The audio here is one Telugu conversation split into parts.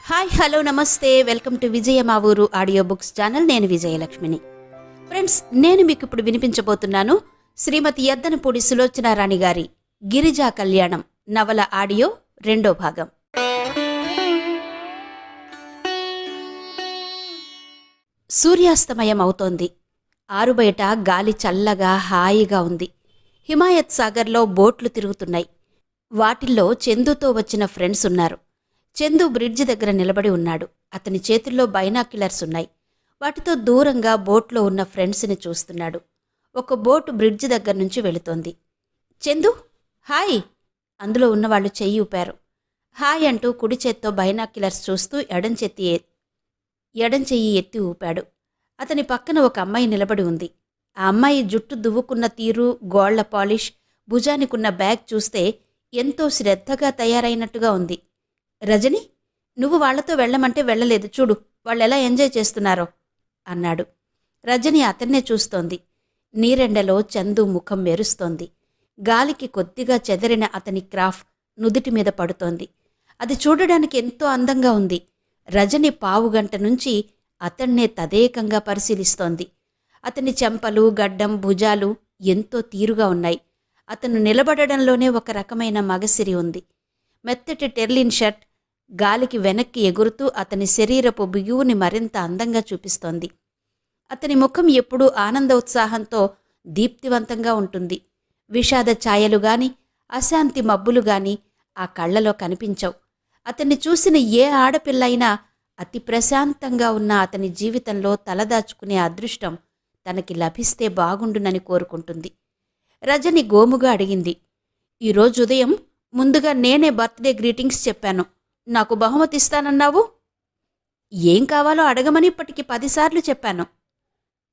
హాయ్ హలో నమస్తే వెల్కమ్ టు విజయ మా ఊరు ఆడియో బుక్స్ ఛానల్. నేను విజయలక్ష్మిని. ఫ్రెండ్స్, నేను మీకు ఇప్పుడు వినిపించబోతున్నాను శ్రీమతి యద్దనపూడి సులోచనారాణి గారి గిరిజా కళ్యాణం నవల ఆడియో రెండో భాగం. సూర్యాస్తమయం అవుతోంది. ఆరుబయట గాలి చల్లగా హాయిగా ఉంది. హిమాయత్ సాగర్లో బోట్లు తిరుగుతున్నాయి. వాటిల్లో చందుతో వచ్చిన ఫ్రెండ్స్ ఉన్నారు. చందు బ్రిడ్జి దగ్గర నిలబడి ఉన్నాడు. అతని చేతుల్లో బైనాక్యులర్స్ ఉన్నాయి. వాటితో దూరంగా బోట్లో ఉన్న ఫ్రెండ్స్ని చూస్తున్నాడు. ఒక బోటు బ్రిడ్జి దగ్గర నుంచి వెళుతోంది. చందు, హాయ్! అందులో ఉన్నవాళ్లు చెయ్యి ఊపారు. హాయ్ అంటూ కుడి చేత్తో బైనాక్యులర్స్ చూస్తూ ఎడం చెయ్యి ఎత్తి ఊపాడు. అతని పక్కన ఒక అమ్మాయి నిలబడి ఉంది. ఆ అమ్మాయి జుట్టు దువ్వుకున్న తీరు, గోళ్ల పాలిష్, భుజానికున్న బ్యాగ్ చూస్తే ఎంతో శ్రద్ధగా తయారైనట్టుగా ఉంది. రజని, నువ్వు వాళ్లతో వెళ్లమంటే వెళ్లలేదు, చూడు వాళ్ళెలా ఎంజాయ్ చేస్తున్నారో అన్నాడు. రజని అతన్నే చూస్తోంది. నీరెండలో చందు ముఖం మెరుస్తోంది. గాలికి కొద్దిగా చెదరిన అతని క్రాఫ్ నుదిటి మీద పడుతోంది. అది చూడడానికి ఎంతో అందంగా ఉంది. రజని పావుగంట నుంచి అతన్నే తదేకంగా పరిశీలిస్తోంది. అతని చెంపలు, గడ్డం, భుజాలు ఎంతో తీరుగా ఉన్నాయి. అతను నిలబడడంలోనే ఒక రకమైన మగసిరి ఉంది. మెత్తటి టెర్లిన్ షర్ట్ గాలికి వెనక్కి ఎగురుతూ అతని శరీరపు బిగువుని మరింత అందంగా చూపిస్తోంది. అతని ముఖం ఎప్పుడూ ఆనందోత్సాహంతో దీప్తివంతంగా ఉంటుంది. విషాద ఛాయలుగాని, అశాంతి మబ్బులుగాని ఆ కళ్లలో కనిపించవు. అతన్ని చూసిన ఏ ఆడపిల్లైనా అతి ప్రశాంతంగా ఉన్న అతని జీవితంలో తలదాచుకునే అదృష్టం తనకి లభిస్తే బాగుండునని కోరుకుంటుంది. రజని గోముగా అడిగింది, ఈరోజు ఉదయం ముందుగా నేనే బర్త్డే గ్రీటింగ్స్ చెప్పాను. నాకు బహుమతి ఇస్తానన్నావు. ఏం కావాలో అడగమని ఇప్పటికి 10 సార్లు చెప్పాను.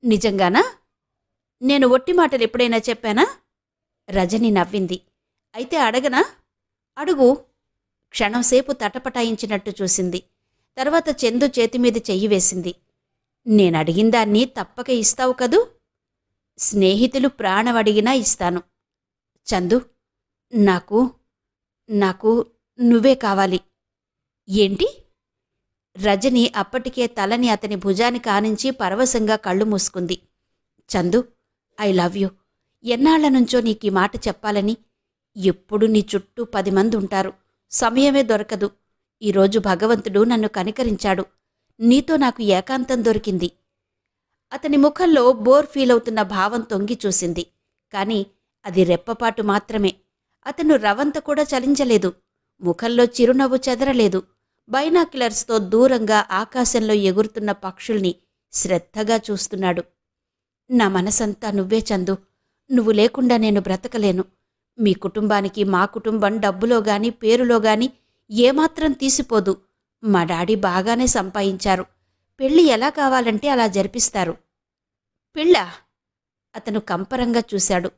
నిజంగానా? నేను ఒట్టి మాటలు ఎప్పుడైనా చెప్పానా? రజని నవ్వింది. అయితే అడగనా? అడుగు. క్షణంసేపు తటపటాయించినట్టు చూసింది. తర్వాత చందు చేతిమీద చెయ్యి వేసింది. నేనడిగిందాన్ని తప్పక ఇస్తావు కదూ? స్నేహితులు ప్రాణమడిగినా ఇస్తాను. చందు, నాకు నాకు నువ్వే కావాలి. ఏంటి? రజని అప్పటికే తలని అతని భుజానికి ఆనించి పరవశంగా కళ్ళు మూసుకుంది. Chandu, I love you. ఎన్నాళ్ల నుంచో నీకీ మాట చెప్పాలని. ఎప్పుడు నీ చుట్టూ 10 మంది ఉంటారు, సమయమే దొరకదు. ఈరోజు భగవంతుడు నన్ను కనికరించాడు. నీతో నాకు ఏకాంతం దొరికింది. అతని ముఖంలో బోర్ ఫీలవుతున్న భావం తొంగి చూసింది. కాని అది రెప్పపాటు మాత్రమే. అతను రవంత కూడా చలించలేదు. ముఖంలో చిరునవ్వు చెదరలేదు. బైనాక్యులర్స్తో దూరంగా ఆకాశంలో ఎగురుతున్న పక్షుల్ని శ్రద్ధగా చూస్తున్నాడు. నా మనసంతా నువ్వే చందు. నువ్వు లేకుండా నేను బ్రతకలేను. మీ కుటుంబానికి మా కుటుంబం డబ్బులోగాని పేరులోగాని ఏమాత్రం తీసిపోదు. మా డాడీ బాగానే సంపాదించారు. పెళ్లి ఎలా కావాలంటే అలా జరిపిస్తారు. పెళ్ళా? అతను కంపరంగా చూశాడు.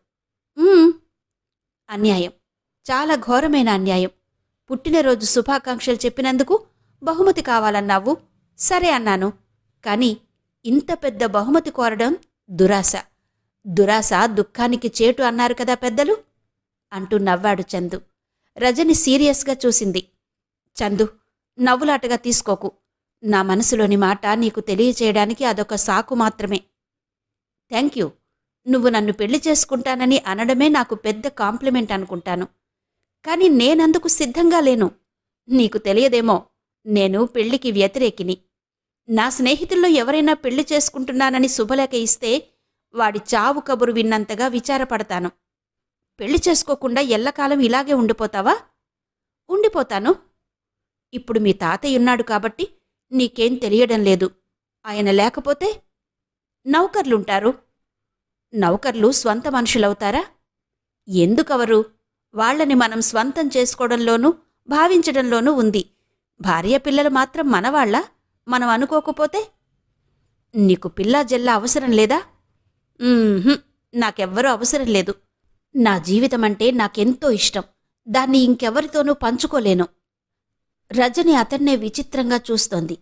అన్యాయం, చాలా ఘోరమైన అన్యాయం. పుట్టినరోజు శుభాకాంక్షలు చెప్పినందుకు బహుమతి కావాలన్నావు. సరే అన్నాను. కాని ఇంత పెద్ద బహుమతి కోరడం దురాశ. దురాశ దుఃఖానికి చేటు అన్నారు కదా పెద్దలు అంటూ నవ్వాడు చందు. రజని సీరియస్గా చూసింది. చందు, నవ్వులాటగా తీసుకోకు. నా మనసులోని మాట నీకు తెలియచేయడానికి అదొక సాకు మాత్రమే. Thank you. నువ్వు నన్ను పెళ్లి చేసుకుంటానని అనడమే నాకు పెద్ద కాంప్లిమెంట్ అనుకుంటాను. కాని నేనందుకు సిద్ధంగా లేను. నీకు తెలియదేమో, నేను పెళ్లికి వ్యతిరేకిని. నా స్నేహితుల్లో ఎవరైనా పెళ్లి చేసుకుంటున్నానని శుభలేఖ ఇస్తే వాడి చావు కబురు విన్నంతగా విచారపడతాను. పెళ్లి చేసుకోకుండా ఎల్లకాలం ఇలాగే ఉండిపోతావా? ఉండిపోతాను. ఇప్పుడు మీ తాతయ్యున్నాడు కాబట్టి నీకేం తెలియడం లేదు. ఆయన లేకపోతే నౌకర్లుంటారు. నౌకర్లు స్వంత మనుషులవుతారా? ఎందుకవరు? వాళ్లని మనం స్వంతం చేసుకోవడంలోనూ భావించడంలోనూ ఉంది. భార్య పిల్లలు మాత్రం మనవాళ్లా మనం అనుకోకపోతే? నీకు పిల్లా జల్లా అవసరం లేదా? నాకెవ్వరూ అవసరం లేదు. నా జీవితమంటే నాకెంతో ఇష్టం. దాన్ని ఇంకెవరితోనూ పంచుకోలేను. రజని అతన్నే విచిత్రంగా చూస్తోంది.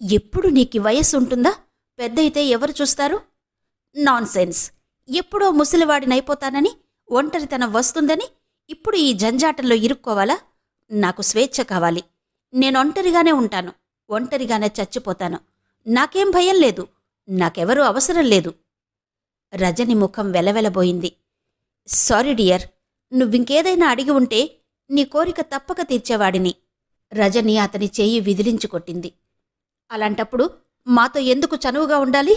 ఎప్పుడు నీకి వయస్సుంటుందా? పెద్దయితే ఎవరు చూస్తారు? నాన్సెన్స్. ఎప్పుడో ముసలివాడినైపోతానని, ఒంటరితనం వస్తుందని ఇప్పుడు ఈ జంజాటంలో ఇరుక్కోవాలా? నాకు స్వేచ్ఛ కావాలి. నేనొంటరిగానే ఉంటాను, ఒంటరిగానే చచ్చిపోతాను. నాకేం భయం లేదు, నాకెవరూ అవసరం లేదు. రజని ముఖం వెలవెలబోయింది. సారీ డియర్, నువ్వింకేదైనా అడిగి ఉంటే నీ కోరిక తప్పక తీర్చేవాడిని. రజని అతని చెయ్యి విదిలించుకొట్టింది. అలాంటప్పుడు మాతో ఎందుకు చనువుగా ఉండాలి?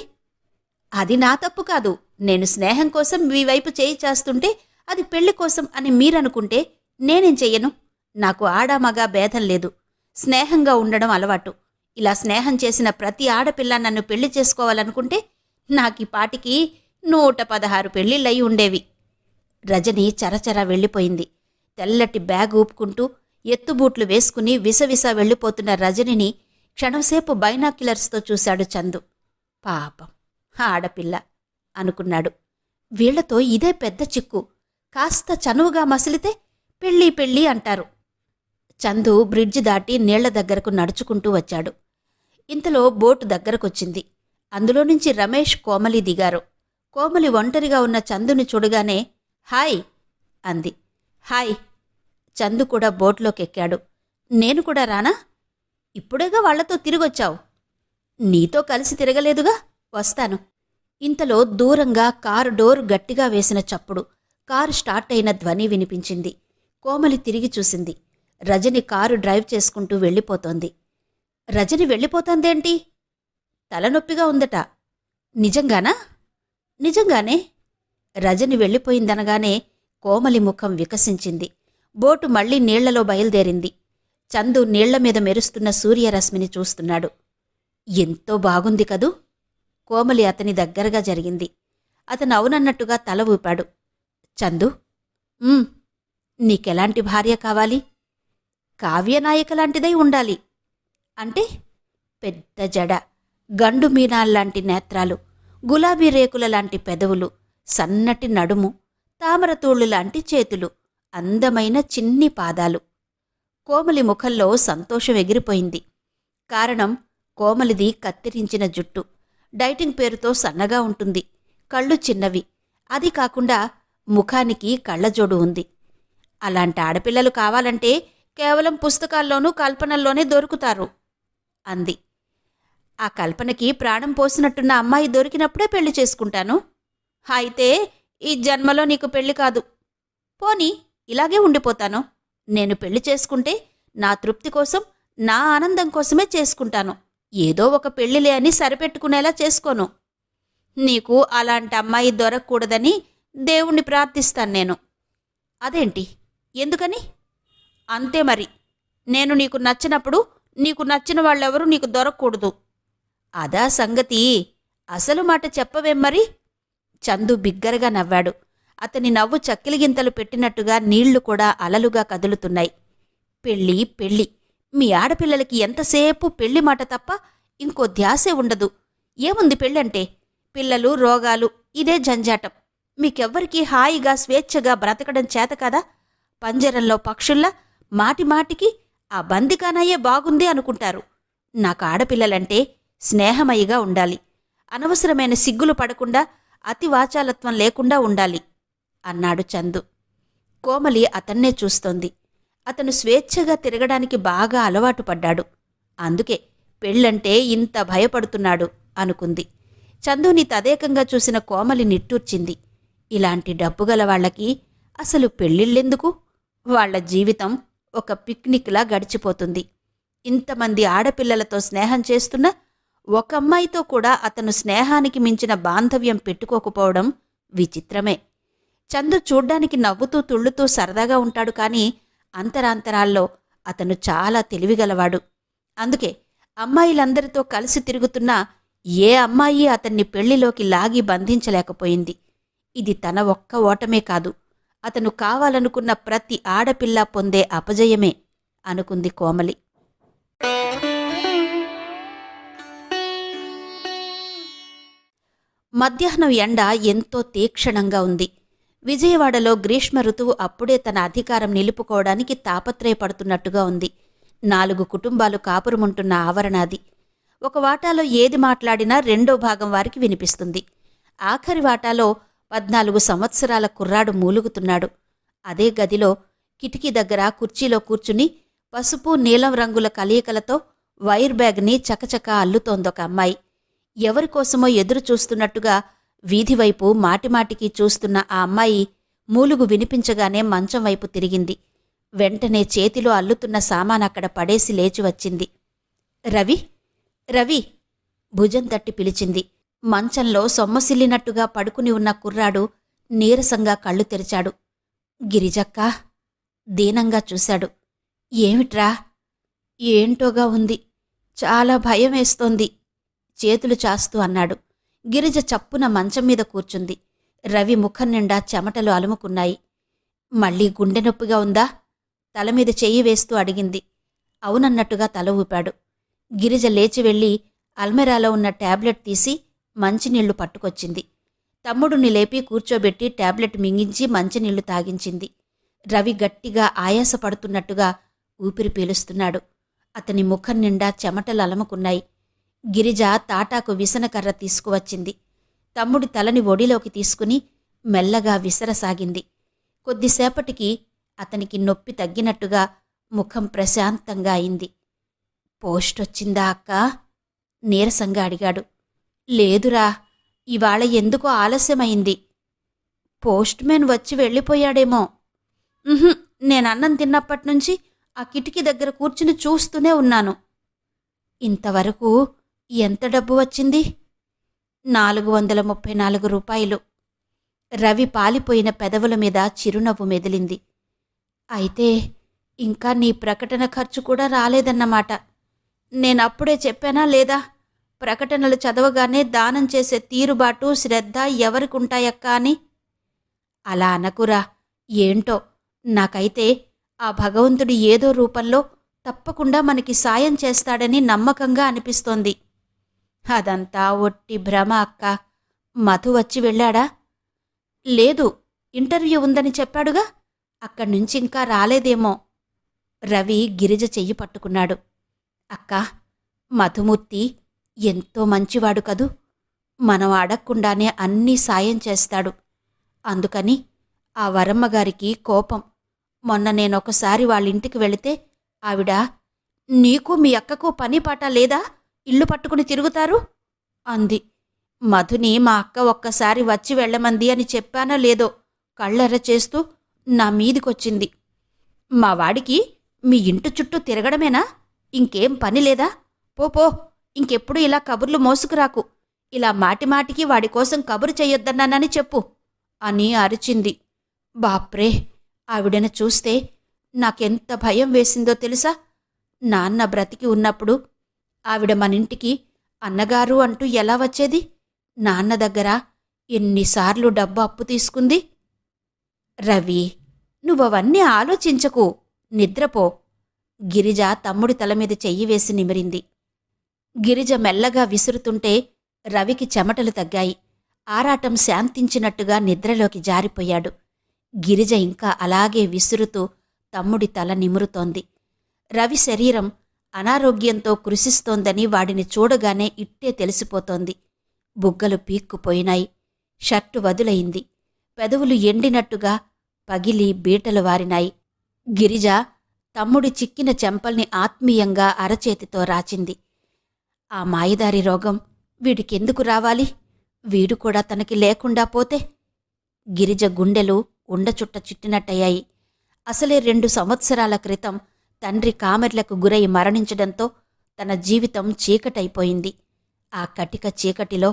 అది నా తప్పు కాదు. నేను స్నేహం కోసం మీ వైపు చేయి చేస్తుంటే అది పెళ్లి కోసం అని మీరనుకుంటే నేనేం చెయ్యను? నాకు ఆడామగా భేదం లేదు. స్నేహంగా ఉండడం అలవాటు. ఇలా స్నేహం చేసిన ప్రతి ఆడపిల్ల నన్ను పెళ్లి చేసుకోవాలనుకుంటే నాకీ పాటికి 116 పెళ్లిళ్ళయి ఉండేవి. రజని చరచరా వెళ్ళిపోయింది. తెల్లటి బ్యాగ్ ఊపుకుంటూ ఎత్తుబూట్లు వేసుకుని విసవిస వెళ్ళిపోతున్న రజనిని క్షణంసేపు బైనాక్యులర్స్తో చూశాడు చందు. పాపం ఆడపిల్ల అనుకున్నాడు. వీళ్లతో ఇదే పెద్ద చిక్కు. కాస్త చనువుగా మసిలితే పెళ్ళి పెళ్ళి అంటారు. చందు బ్రిడ్జి దాటి నీళ్ల దగ్గరకు నడుచుకుంటూ వచ్చాడు. ఇంతలో బోటు దగ్గరకొచ్చింది. అందులో నుంచి రమేష్, కోమలి దిగారు. కోమలి ఒంటరిగా ఉన్న చందుని చూడగానే హాయ్ అంది. హాయ్. చందు కూడా బోట్లోకెక్కాడు. నేను కూడా రానా? ఇప్పుడేగా వాళ్లతో తిరిగొచ్చావు. నీతో కలిసి తిరగలేదుగా, వస్తాను. ఇంతలో దూరంగా కారు డోరు గట్టిగా వేసిన చప్పుడు, కారు స్టార్ట్ అయిన ధ్వని వినిపించింది. కోమలి తిరిగి చూసింది. రజని కారు డ్రైవ్ చేసుకుంటూ వెళ్ళిపోతోంది. రజని వెళ్ళిపోతోందేంటి? తలనొప్పిగా ఉందట. నిజంగానా? నిజంగానే. రజని వెళ్ళిపోయిందనగానే కోమలి ముఖం వికసించింది. బోటు మళ్లీ నీళ్లలో బయలుదేరింది. చందు నీళ్లమీద మెరుస్తున్న సూర్యరశ్మిని చూస్తున్నాడు. ఎంతో బాగుంది కదూ? కోమలి అతని దగ్గరగా జరిగింది. అతను అవునన్నట్టుగా తల ఊపాడు. చందు, నీకెలాంటి భార్య కావాలి? కావ్యనాయికలాంటిదై ఉండాలి. అంటే? పెద్ద జడ, గండు మీనాల్లాంటి నేత్రాలు, గులాబీ రేకులలాంటి పెదవులు, సన్నటి నడుము, తామరతూళ్లులాంటి చేతులు, అందమైన చిన్ని పాదాలు. కోమలి ముఖంలో సంతోషం ఎగిరిపోయింది. కారణం, కోమలిది కత్తిరించిన జుట్టు, డైటింగ్ పేరుతో సన్నగా ఉంటుంది, కళ్ళు చిన్నవి, అది కాకుండా ముఖానికి కళ్ళజోడు ఉంది. అలాంటి ఆడపిల్లలు కావాలంటే కేవలం పుస్తకాల్లోనూ కల్పనల్లోనే దొరుకుతారు అంది. ఆ కల్పనకి ప్రాణం పోసినట్టున్న అమ్మాయి దొరికినప్పుడే పెళ్లి చేసుకుంటాను. అయితే ఈ జన్మలో నీకు పెళ్లి కాదు. పోనీ ఇలాగే ఉండిపోతాను. నేను పెళ్లి చేసుకుంటే నా తృప్తి కోసం, నా ఆనందం కోసమే చేసుకుంటాను. ఏదో ఒక పెళ్లిలే అని సరిపెట్టుకునేలా చేసుకోను. నీకు అలాంటి అమ్మాయి దొరకకూడదని దేవుణ్ణి ప్రార్థిస్తాను నేను. అదేంటి? ఎందుకని? అంతే మరి. నేను నీకు నచ్చినప్పుడు నీకు నచ్చిన వాళ్ళెవరూ నీకు దొరకకూడదు. అదా సంగతి. అసలు మాట చెప్పవేం మరి? చందు బిగ్గరగా నవ్వాడు. అతని నవ్వు చక్కిలిగింతలు పెట్టినట్టుగా నీళ్లు కూడా అలలుగా కదులుతున్నాయి. పెళ్ళి పెళ్ళి, మీ ఆడపిల్లలకి ఎంతసేపు పెళ్లి మాట తప్ప ఇంకో ధ్యాసే ఉండదు. ఏముంది పెళ్ళంటే? పిల్లలు, రోగాలు, ఇదే జంజాటం. మీకెవ్వరికీ హాయిగా స్వేచ్ఛగా బ్రతకడం చేత కదా? పంజరంలో పక్షుల్లా మాటిమాటికి ఆ బందికానయ్యే బాగుంది అనుకుంటారు. నాకు ఆడపిల్లలంటే స్నేహమయిగా ఉండాలి. అనవసరమైన సిగ్గులు పడకుండా, అతి వాచాలత్వం లేకుండా ఉండాలి అన్నాడు చందు. కోమలి అతన్నే చూస్తోంది. అతను స్వేచ్ఛగా తిరగడానికి బాగా అలవాటు పడ్డాడు. అందుకే పెళ్ళంటే ఇంత భయపడుతున్నాడు అనుకుంది. చందుని తదేకంగా చూసిన కోమలి నిట్టూర్చింది. ఇలాంటి డబ్బుగల వాళ్లకి అసలు పెళ్ళిళ్ళెందుకు? వాళ్ల జీవితం ఒక పిక్నిక్లా గడిచిపోతుంది. ఇంతమంది ఆడపిల్లలతో స్నేహం చేస్తున్నా ఒక అమ్మాయితో కూడా అతను స్నేహానికి మించిన బాంధవ్యం పెట్టుకోకపోవడం విచిత్రమే. చందు చూడ్డానికి నవ్వుతూ తుళ్ళుతూ సరదాగా ఉంటాడు, కానీ అంతరాంతరాల్లో అతను చాలా తెలివిగలవాడు. అందుకే అమ్మాయిలందరితో కలిసి తిరుగుతున్నా ఏ అమ్మాయి అతన్ని పెళ్లిలోకి లాగి బంధించలేకపోయింది. ఇది తన ఒక్క ఓటమే కాదు, అతను కావాలనుకున్న ప్రతి ఆడపిల్ల పొందే అపజయమే అనుకుంది కోమలి. మధ్యాహ్నం ఎండ ఎంతో తీక్షణంగా ఉంది. విజయవాడలో గ్రీష్మ ఋతువు అప్పుడే తన అధికారం నిలుపుకోవడానికి తాపత్రయపడుతున్నట్టుగా ఉంది. 4 కుటుంబాలు కాపురముంటున్న ఆవరణాది. ఒక వాటాలో ఏది మాట్లాడినా రెండో భాగం వారికి వినిపిస్తుంది. ఆఖరి వాటాలో 14 సంవత్సరాల కుర్రాడు మూలుగుతున్నాడు. అదే గదిలో కిటికీ దగ్గర కుర్చీలో కూర్చుని పసుపు నీలం రంగుల కలయికలతో వైర్ బ్యాగ్ని చకచకా అల్లుతోందొక అమ్మాయి. ఎవరికోసమో ఎదురు చూస్తున్నట్టుగా వీధివైపు మాటిమాటికి చూస్తున్న ఆ అమ్మాయి మూలుగు వినిపించగానే మంచం వైపు తిరిగింది. వెంటనే చేతిలో అల్లుతున్న సామానక్కడ పడేసి లేచి వచ్చింది. రవి, రవి భుజం తట్టి పిలిచింది. మంచంలో సొమ్మసిల్లినట్టుగా పడుకుని ఉన్న కుర్రాడు నీరసంగా కళ్ళు తెరిచాడు. గిరిజక్కా దీనంగా చూశాడు. ఏమిట్రా? ఏంటోగా ఉంది, చాలా భయమేస్తోంది చేతులు చాస్తూ అన్నాడు. గిరిజ చప్పున మంచం మీద కూర్చుంది. రవి ముఖం నిండా చెమటలు అలుముకున్నాయి. మళ్ళీ గుండె నొప్పిగా ఉందా? తలమీద చెయ్యి వేస్తూ అడిగింది. అవునన్నట్టుగా తల ఊపాడు. గిరిజ లేచి వెళ్ళి అల్మెరాలో ఉన్న టాబ్లెట్ తీసి మంచినీళ్లు పట్టుకొచ్చింది. తమ్ముడుని లేపి కూర్చోబెట్టి టాబ్లెట్ మింగించి మంచినీళ్లు తాగించింది. రవి గట్టిగా ఆయాసపడుతున్నట్టుగా ఊపిరి పీలుస్తున్నాడు. అతని ముఖం నిండా చెమటలు అలముకున్నాయి. గిరిజ తాటాకు విసనకర్ర తీసుకువచ్చింది. తమ్ముడి తలని ఒడిలోకి తీసుకుని మెల్లగా విసరసాగింది. కొద్దిసేపటికి అతనికి నొప్పి తగ్గినట్టుగా ముఖం ప్రశాంతంగా అయింది. పోస్టొచ్చిందా అక్కా? నీరసంగా అడిగాడు. లేదురా, ఇవాళ ఎందుకో ఆలస్యమైంది. పోస్ట్మెన్ వచ్చి వెళ్ళిపోయాడేమో. నేనన్నం తిన్నప్పటినుంచి ఆ కిటికీ దగ్గర కూర్చుని చూస్తూనే ఉన్నాను. ఇంతవరకు ఎంత డబ్బు వచ్చింది? 434 రూపాయలు. రవి పాలిపోయిన పెదవుల మీద చిరునవ్వు మెదిలింది. అయితే ఇంకా నీ ప్రకటన ఖర్చు కూడా రాలేదన్నమాట. నేనప్పుడే చెప్పానా లేదా? ప్రకటనలు చదవగానే దానం చేసే తీరుబాటు, శ్రద్ధ ఎవరికుంటాయక్కా అని. అలా అనకురా. ఏంటో నాకైతే ఆ భగవంతుడి ఏదో రూపంలో తప్పకుండా మనకి సాయం చేస్తాడని నమ్మకంగా అనిపిస్తోంది. అదంతా ఒట్టి భ్రమ అక్కా. మధు వచ్చి వెళ్ళాడా? లేదు, ఇంటర్వ్యూ ఉందని చెప్పాడుగా. అక్కడ్నుంచి ఇంకా రాలేదేమో. రవి గిరిజ చెయ్యి పట్టుకున్నాడు. అక్కా, మధుమూర్తి ఎంతో మంచివాడు కదూ. మనం అడగకుండానే అన్నీ సాయం చేస్తాడు. అందుకని ఆ వరమ్మగారికి కోపం. మొన్న నేనొకసారి వాళ్ళింటికి వెళితే ఆవిడ, నీకు మీ అక్కకు పని పాట లేదా, ఇల్లు పట్టుకుని తిరుగుతారు అంది. మధుని మా అక్క ఒక్కసారి వచ్చి వెళ్ళమంది అని చెప్పానో లేదో కళ్ళెర్ర చేస్తూ నా మీదికొచ్చింది. మా వాడికి మీ ఇంటి చుట్టూ తిరగడమేనా? ఇంకేం పని లేదా? పో, ఇంకెప్పుడు ఇలా కబుర్లు మోసుకురాకు. ఇలా మాటిమాటికి వాడి కోసం కబురు చెయ్యొద్దన్నానని చెప్పు అని అరిచింది. బాప్రే, ఆవిడను చూస్తే నాకెంత భయం వేసిందో తెలుసా? నాన్న బ్రతికి ఉన్నప్పుడు ఆవిడ మనింటికి అన్నగారు అంటూ ఎలా వచ్చేది? నాన్న దగ్గర ఎన్నిసార్లు డబ్బు అప్పు తీసుకుంది? రవి, నువ్వవన్నీ ఆలోచించకు, నిద్రపో. గిరిజ తమ్ముడి తలమీద చెయ్యి వేసి నిమిరింది. గిరిజ మెల్లగా విసురుతుంటే రవికి చెమటలు తగ్గాయి. ఆరాటం శాంతించినట్టుగా నిద్రలోకి జారిపోయాడు. గిరిజ ఇంకా అలాగే విసురుతూ తమ్ముడి తల నిమురుతోంది. రవి శరీరం అనారోగ్యంతో కృశిస్తోందని వాడిని చూడగానే ఇట్టే తెలిసిపోతోంది. బుగ్గలు పీక్కుపోయినాయి. షర్టు వదులయింది. పెదవులు ఎండినట్టుగా పగిలి బీటలు వారినాయి. గిరిజ తమ్ముడి చిక్కిన చెంపల్ని ఆత్మీయంగా అరచేతితో రాచింది. ఆ మాయదారి రోగం వీడికెందుకు రావాలి? వీడు కూడా తనకి లేకుండా పోతే? గిరిజ గుండెలు ఉండచుట్ట చుట్టినట్టయ్యాయి. అసలే 2 సంవత్సరాల క్రితం తండ్రి కామెర్లకు గురై మరణించడంతో తన జీవితం చీకటైపోయింది. ఆ కటిక చీకటిలో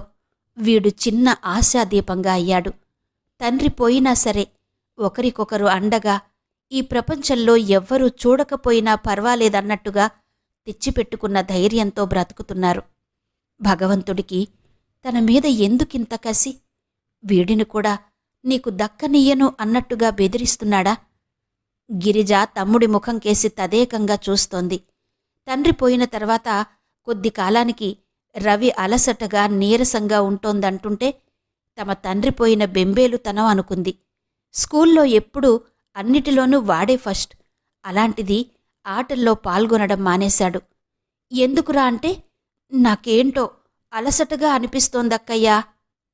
వీడు చిన్న ఆశాదీపంగా అయ్యాడు. తండ్రి పోయినా సరే ఒకరికొకరు అండగా, ఈ ప్రపంచంలో ఎవ్వరూ చూడకపోయినా పర్వాలేదన్నట్టుగా తెచ్చిపెట్టుకున్న ధైర్యంతో బ్రతుకుతున్నారు. భగవంతుడికి తన మీద ఎందుకింత కసి? వీడిని కూడా నీకు దక్కనియ్యను అన్నట్టుగా బెదిరిస్తున్నాడా? గిరిజ తమ్ముడి ముఖం కేసి తదేకంగా చూస్తోంది. తండ్రి పోయిన తర్వాత కొద్ది కాలానికి రవి అలసటగా నీరసంగా ఉంటోందంటుంటే తమ తండ్రి పోయిన బెంబేలుతనం అనుకుంది. స్కూల్లో ఎప్పుడూ అన్నిటిలోనూ వాడే ఫస్ట్. అలాంటిది ఆటల్లో పాల్గొనడం మానేశాడు. ఎందుకురా అంటే, నాకేంటో అలసటగా అనిపిస్తోందక్కయ్యా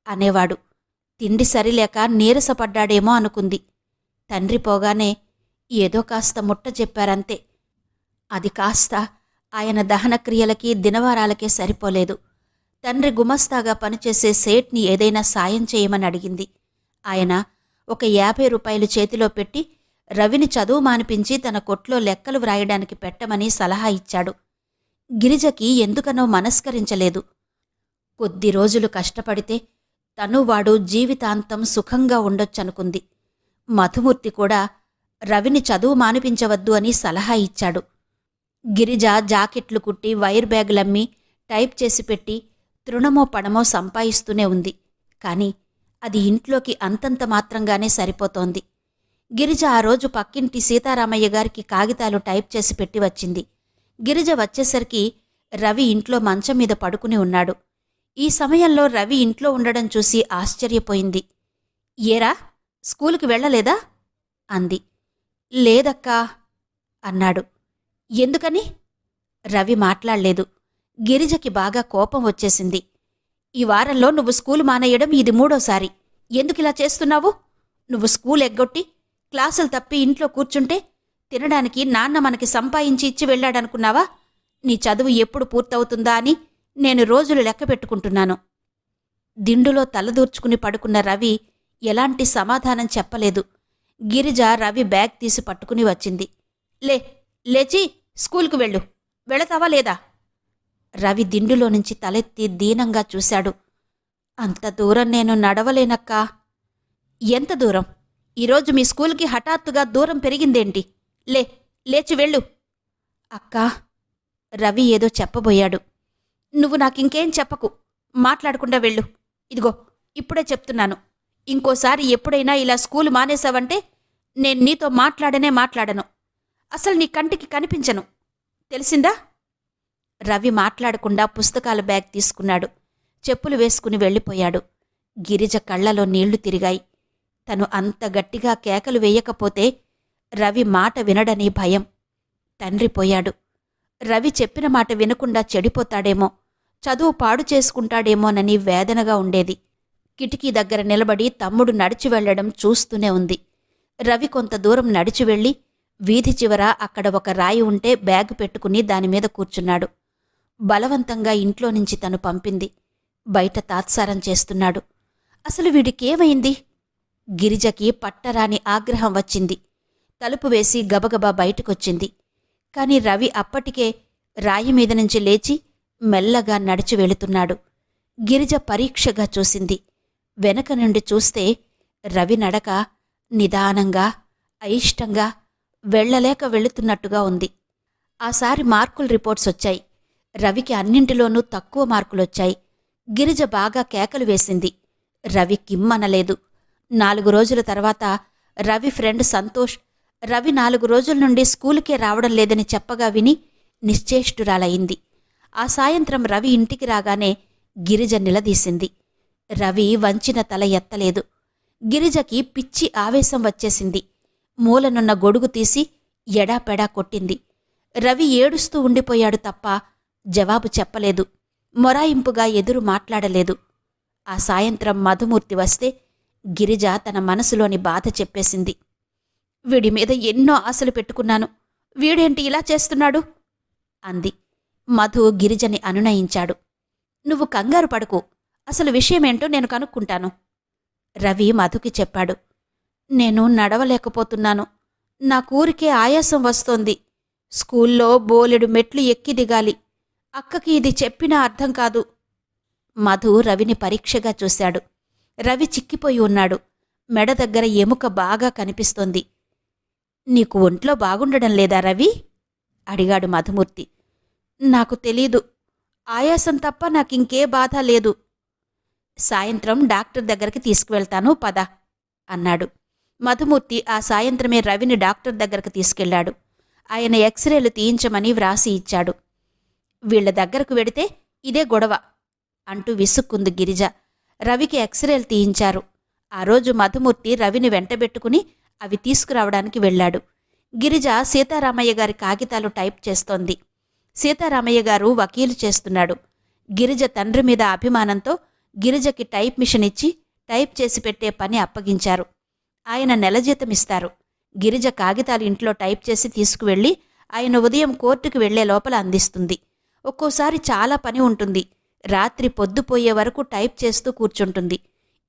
అనేవాడు. తిండి సరిలేక నీరసపడ్డాడేమో అనుకుంది. తండ్రి పోగానే ఏదో కాస్త ముట్ట చెప్పారంతే. అది కాస్త ఆయన దహనక్రియలకి దినవారాలకే సరిపోలేదు. తండ్రి గుమస్తాగా పనిచేసే సేట్ని ఏదైనా సాయం చేయమని అడిగింది. ఆయన ఒక 50 రూపాయలు చేతిలో పెట్టి రవిని చదువు మానిపించి తన కొట్లో లెక్కలు వ్రాయడానికి పెట్టమని సలహా ఇచ్చాడు. గిరిజకి ఎందుకనో మనస్కరించలేదు. కొద్ది రోజులు కష్టపడితే తను వాడు జీవితాంతం సుఖంగా ఉండొచ్చనుకుంది. మధుమూర్తి కూడా రవిని చదువు మానిపించవద్దు అని సలహా ఇచ్చాడు. గిరిజ జాకెట్లు కుట్టి వైర్ బ్యాగులమ్మి టైప్ చేసి పెట్టి తృణమో పణమో సంపాయిస్తూనే ఉంది. కాని అది ఇంట్లోకి అంతంత మాత్రంగానే సరిపోతోంది. గిరిజ ఆ రోజు పక్కింటి సీతారామయ్య గారికి కాగితాలు టైప్ చేసి పెట్టి వచ్చింది. గిరిజ వచ్చేసరికి రవి ఇంట్లో మంచం మీద పడుకుని ఉన్నాడు. ఈ సమయంలో రవి ఇంట్లో ఉండడం చూసి ఆశ్చర్యపోయింది. ఏరా, స్కూలుకి వెళ్ళలేదా అంది. లేదక్కా అన్నాడు. ఎందుకని? రవి మాట్లాడలేదు. గిరిజకి బాగా కోపం వచ్చేసింది. ఈ వారంలో నువ్వు స్కూలు మానేయడం ఇది 3వసారి. ఎందుకిలా చేస్తున్నావు? నువ్వు స్కూల్ ఎగ్గొట్టి క్లాసులు తప్పి ఇంట్లో కూర్చుంటే తినడానికి నాన్న మనకి సంపాదించి ఇచ్చి వెళ్ళాడనుకున్నావా? నీ చదువు ఎప్పుడు పూర్తవుతుందా అని నేను రోజులు లెక్క పెట్టుకుంటున్నాను. దిండులో తలదూర్చుకుని పడుకున్న రవి ఎలాంటి సమాధానం చెప్పలేదు. గిరిజ రవి బ్యాగ్ తీసి పట్టుకుని వచ్చింది. లేచి స్కూల్కు వెళ్ళు. వెళతావా లేదా? రవి దిండులో నుంచి తలెత్తి దీనంగా చూశాడు. అంత దూరం నేను నడవలేనక్కా. ఎంత దూరం? ఈరోజు మీ స్కూల్కి హఠాత్తుగా దూరం పెరిగిందేంటి? లేచి వెళ్ళు. అక్కా, రవి ఏదో చెప్పబోయాడు. నువ్వు నాకింకేం చెప్పకు. మాట్లాడకుండా వెళ్ళు. ఇదిగో ఇప్పుడే చెప్తున్నాను. ఇంకోసారి ఎప్పుడైనా ఇలా స్కూలు మానేశావంటే నేను నీతో మాట్లాడను. అసలు నీ కంటికి కనిపించను. తెలిసిందా? రవి మాట్లాడకుండా పుస్తకాల బ్యాగ్ తీసుకున్నాడు. చెప్పులు వేసుకుని వెళ్ళిపోయాడు. గిరిజ కళ్లలో నీళ్లు తిరిగాయి. తను అంత గట్టిగా కేకలు వేయకపోతే రవి మాట వినడని భయం. తండ్రి పోయాడు. రవి చెప్పిన మాట వినకుండా చెడిపోతాడేమో, చదువు పాడు చేసుకుంటాడేమోనని వేదనగా ఉండేది. కిటికీ దగ్గర నిలబడి తమ్ముడు నడిచి వెళ్లడం చూస్తూనే ఉంది. రవి కొంత దూరం నడిచి వెళ్ళి వీధి చివర అక్కడ ఒక రాయి ఉంటే బ్యాగు పెట్టుకుని దానిమీద కూర్చున్నాడు. బలవంతంగా ఇంట్లో నుంచి తను పంపింది. బయట తాత్సారం చేస్తున్నాడు. అసలు వీడికేమైంది? గిరిజకి పట్టరాని ఆగ్రహం వచ్చింది. తలుపు వేసి గబగబా బయటకొచ్చింది. కాని రవి అప్పటికే రాయి మీద నుంచి లేచి మెల్లగా నడిచి వెళుతున్నాడు. గిరిజ పరీక్షగా చూసింది. వెనక నుండి చూస్తే రవి నడక నిదానంగా అయిష్టంగా వెళ్లలేక వెళుతున్నట్టుగా ఉంది. ఆసారి మార్కుల రిపోర్ట్స్ వచ్చాయి. రవికి అన్నింటిలోనూ తక్కువ మార్కులొచ్చాయి. గిరిజ బాగా కేకలు వేసింది. రవి కిమ్మనలేదు. 4 రోజుల తర్వాత రవి ఫ్రెండ్ సంతోష్ రవి 4 రోజుల నుండి స్కూలుకే రావడం లేదని చెప్పగా విని నిశ్చేష్టురాలయింది. ఆ సాయంత్రం రవి ఇంటికి రాగానే గిరిజ నిలదీసింది. రవి వంచిన తల ఎత్తలేదు. గిరిజకి పిచ్చి ఆవేశం వచ్చేసింది. మూలనున్న గొడుగు తీసి ఎడాపెడా కొట్టింది. రవి ఏడుస్తూ ఉండిపోయాడు తప్ప జవాబు చెప్పలేదు. మొరాయింపుగా ఎదురు మాట్లాడలేదు. ఆ సాయంత్రం మధుమూర్తి వస్తే గిరిజ తన మనసులోని బాధ చెప్పేసింది. వీడి మీద ఎన్నో ఆశలు పెట్టుకున్నాను, వీడేంటి ఇలా చేస్తున్నాడు అంది. మధు గిరిజని అనునయించాడు. నువ్వు కంగారు పడకు, అసలు విషయమేంటో నేను కనుక్కుంటాను. రవి మధుకి చెప్పాడు. నేను నడవలేకపోతున్నాను. నా కూరికే ఆయాసం వస్తోంది. స్కూల్లో బోలెడు మెట్లు ఎక్కి దిగాలి. అక్కకి ఇది చెప్పినా అర్థం కాదు. మధు రవిని పరీక్షగా చూశాడు. రవి చిక్కిపోయి ఉన్నాడు. మెడ దగ్గర ఎముక బాగా కనిపిస్తోంది. నీకు ఒంట్లో బాగుండడం లేదా రవి అడిగాడు మధుమూర్తి. నాకు తెలీదు. ఆయాసం తప్ప నాకింకే బాధ లేదు. సాయంత్రం డాక్టర్ దగ్గరికి తీసుకువెళ్తాను పద అన్నాడు. మధుమూర్తి ఆ సాయంత్రమే రవిని డాక్టర్ దగ్గరకు తీసుకెళ్లాడు. ఆయన ఎక్స్రేలు తీయించమని వ్రాసి ఇచ్చాడు. వీళ్ల దగ్గరకు వెడితే ఇదే గొడవ అంటూ విసుక్కుంది గిరిజ. రవికి ఎక్స్రేలు తీయించారు. ఆ రోజు మధుమూర్తి రవిని వెంటబెట్టుకుని అవి తీసుకురావడానికి వెళ్లాడు. గిరిజ సీతారామయ్య గారి కాగితాలు టైప్ చేస్తోంది. సీతారామయ్య గారు వకీలు చేస్తున్నాడు. గిరిజ తండ్రి మీద అభిమానంతో గిరిజకి టైప్ మిషన్ ఇచ్చి టైప్ చేసి పెట్టే పని అప్పగించారు. ఆయన నెల జీతమిస్తారు. గిరిజ కాగితాలు ఇంట్లో టైప్ చేసి తీసుకువెళ్లి ఆయన ఉదయం కోర్టుకు వెళ్లే లోపల అందిస్తుంది. ఒక్కోసారి చాలా పని ఉంటుంది. రాత్రి పొద్దుపోయే వరకు టైప్ చేస్తూ కూర్చుంటుంది.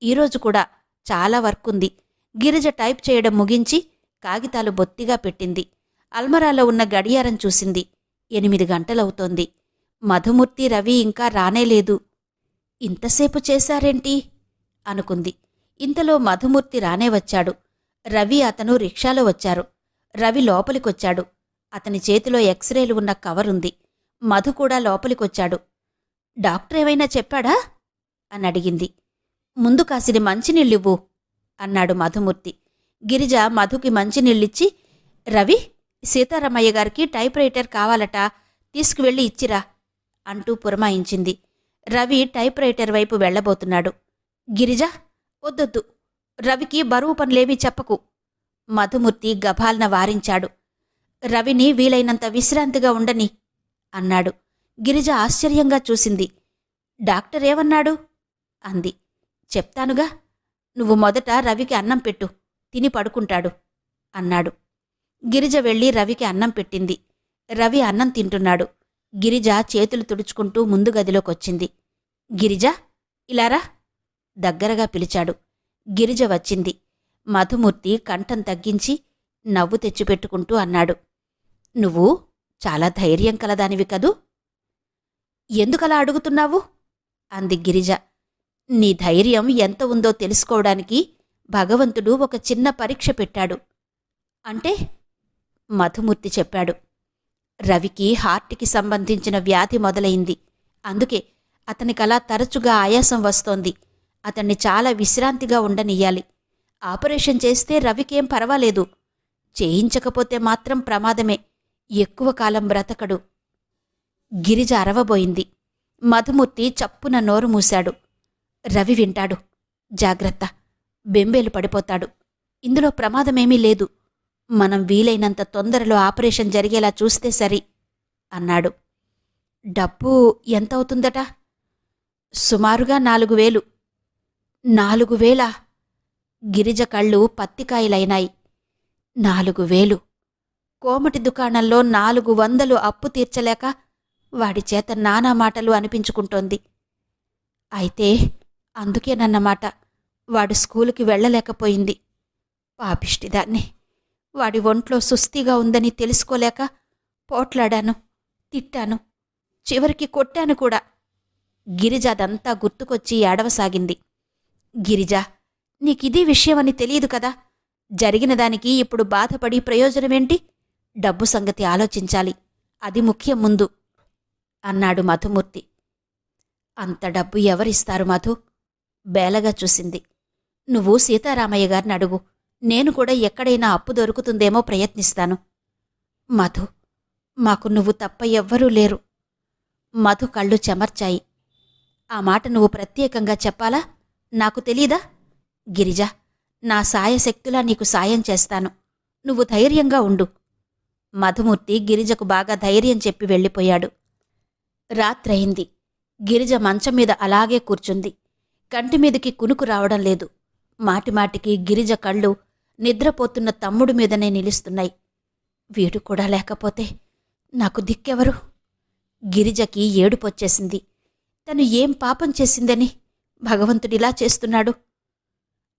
ఈరోజు కూడా చాలా వర్క్ ఉంది. గిరిజ టైప్ చేయడం ముగించి కాగితాలు బొత్తిగా పెట్టింది. అల్మరాలో ఉన్న గడియారం చూసింది. 8 గంటలవుతోంది. మధుమూర్తి, రవి ఇంకా రానేలేదు. ఇంతసేపు చేశారేంటి అనుకుంది. ఇంతలో మధుమూర్తి రానే వచ్చాడు. రవి, అతను రిక్షాలో వచ్చారు. రవి లోపలికొచ్చాడు. అతని చేతిలో ఎక్స్రేలు ఉన్న కవరుంది. మధు కూడా లోపలికొచ్చాడు. డాక్టర్ ఏమైనా చెప్పాడా అని అడిగింది. ముందు కాసిని మంచినీళ్ళివ్వు అన్నాడు మధుమూర్తి. గిరిజ మధుకి మంచినీళ్ళిచ్చి, రవి, సీతారామయ్య గారికి టైప్ రైటర్ కావాలట, తీసుకువెళ్ళి ఇచ్చిరా అంటూ పురమాయించింది. రవి టైప్ రైటర్ వైపు వెళ్లబోతున్నాడు. గిరిజ, వద్దొద్దు, రవికి బరువు పనులేమీ చెప్పకు మధుమూర్తి గభాల్న వారించాడు. రవిని వీలైనంత విశ్రాంతిగా ఉండని అన్నాడు. గిరిజ ఆశ్చర్యంగా చూసింది. డాక్టర్ ఏమన్నాడు అంది. చెప్తానుగా, నువ్వు మొదట రవికి అన్నం పెట్టు, తిని పడుకుంటాడు అన్నాడు. గిరిజ వెళ్ళి రవికి అన్నం పెట్టింది. రవి అన్నం తింటున్నాడు. గిరిజ చేతులు తుడుచుకుంటూ ముందు గదిలోకొచ్చింది. గిరిజ, ఇలారా దగ్గరగా పిలిచాడు. గిరిజ వచ్చింది. మధుమూర్తి కంఠం తగ్గించి నవ్వు తెచ్చిపెట్టుకుంటూ అన్నాడు. నువ్వు చాలా ధైర్యం కలదానివి కదూ? ఎందుకలా అడుగుతున్నావు అంది గిరిజ. నీ ధైర్యం ఎంత ఉందో తెలుసుకోవడానికి భగవంతుడు ఒక చిన్న పరీక్ష పెట్టాడు. అంటే? మధుమూర్తి చెప్పాడు. రవికి హార్ట్కి సంబంధించిన వ్యాధి మొదలైంది. అందుకే అతనికలా తరచుగా ఆయాసం వస్తోంది. అతన్ని చాలా విశ్రాంతిగా ఉండనియ్యాలి. ఆపరేషన్ చేస్తే రవికేం పర్వాలేదు. చేయించకపోతే మాత్రం ప్రమాదమే. ఎక్కువ కాలం బ్రతకడు. గిరిజ అరవబోయింది. మధుమూర్తి చప్పున నోరు మూశాడు. రవి వింటాడు. జాగ్రత్త, బెంబేలు పడిపోతాడు. ఇందులో ప్రమాదమేమీ లేదు. మనం వీలైనంత తొందరలో ఆపరేషన్ జరిగేలా చూస్తే సరి అన్నాడు. డబ్బు ఎంతవుతుందట? సుమారుగా 4,000. 4,000? గిరిజ కళ్ళు పత్తికాయలైనాయి. 4,000! కోమటి దుకాణంలో 400 అప్పు తీర్చలేక వాడి చేత నానా మాటలు అనిపించుకుంటోంది. అయితే అందుకేనన్నమాట వాడు స్కూలుకి వెళ్ళలేకపోయింది. పాపిష్టిదాన్ని. వాడి ఒంట్లో సుస్థిగా ఉందని తెలుసుకోలేక పోట్లాడాను, తిట్టాను, చివరికి కొట్టాను కూడా. గిరిజ అదంతా గుర్తుకొచ్చి ఏడవసాగింది. గిరిజ, నీకిదీ విషయమని తెలియదు కదా. జరిగిన దానికి ఇప్పుడు బాధపడి ప్రయోజనమేంటి? డబ్బు సంగతి ఆలోచించాలి. అది ముఖ్యం ముందు అన్నాడు మధుమూర్తి. అంత డబ్బు ఎవరిస్తారు మధు? బేలగా చూసింది. నువ్వు సీతారామయ్య గారిని అడుగు. నేను కూడా ఎక్కడైనా అప్పు దొరుకుతుందేమో ప్రయత్నిస్తాను. మధు, మాకు నువ్వు తప్ప ఎవ్వరూ లేరు. మధు కళ్ళు చెమర్చాయి. ఆ మాట నువ్వు ప్రత్యేకంగా చెప్పాలా? నాకు తెలీదా? గిరిజ, నా సాయశక్తులా నీకు సాయం చేస్తాను. నువ్వు ధైర్యంగా ఉండు. మధుమూర్తి గిరిజకు బాగా ధైర్యం చెప్పి వెళ్ళిపోయాడు. రాత్రయింది. గిరిజ మంచం మీద అలాగే కూర్చుంది. కంటిమీదికి కునుకు రావడం లేదు. మాటిమాటికి గిరిజ కళ్ళు నిద్రపోతున్న తమ్ముడి మీదనే నిలుస్తున్నాయి. వీడు కూడా లేకపోతే నాకు దిక్కెవరు? గిరిజకి ఏడుపొచ్చేసింది. తను ఏం పాపం చేసిందని భగవంతుడిలా చేస్తున్నాడు?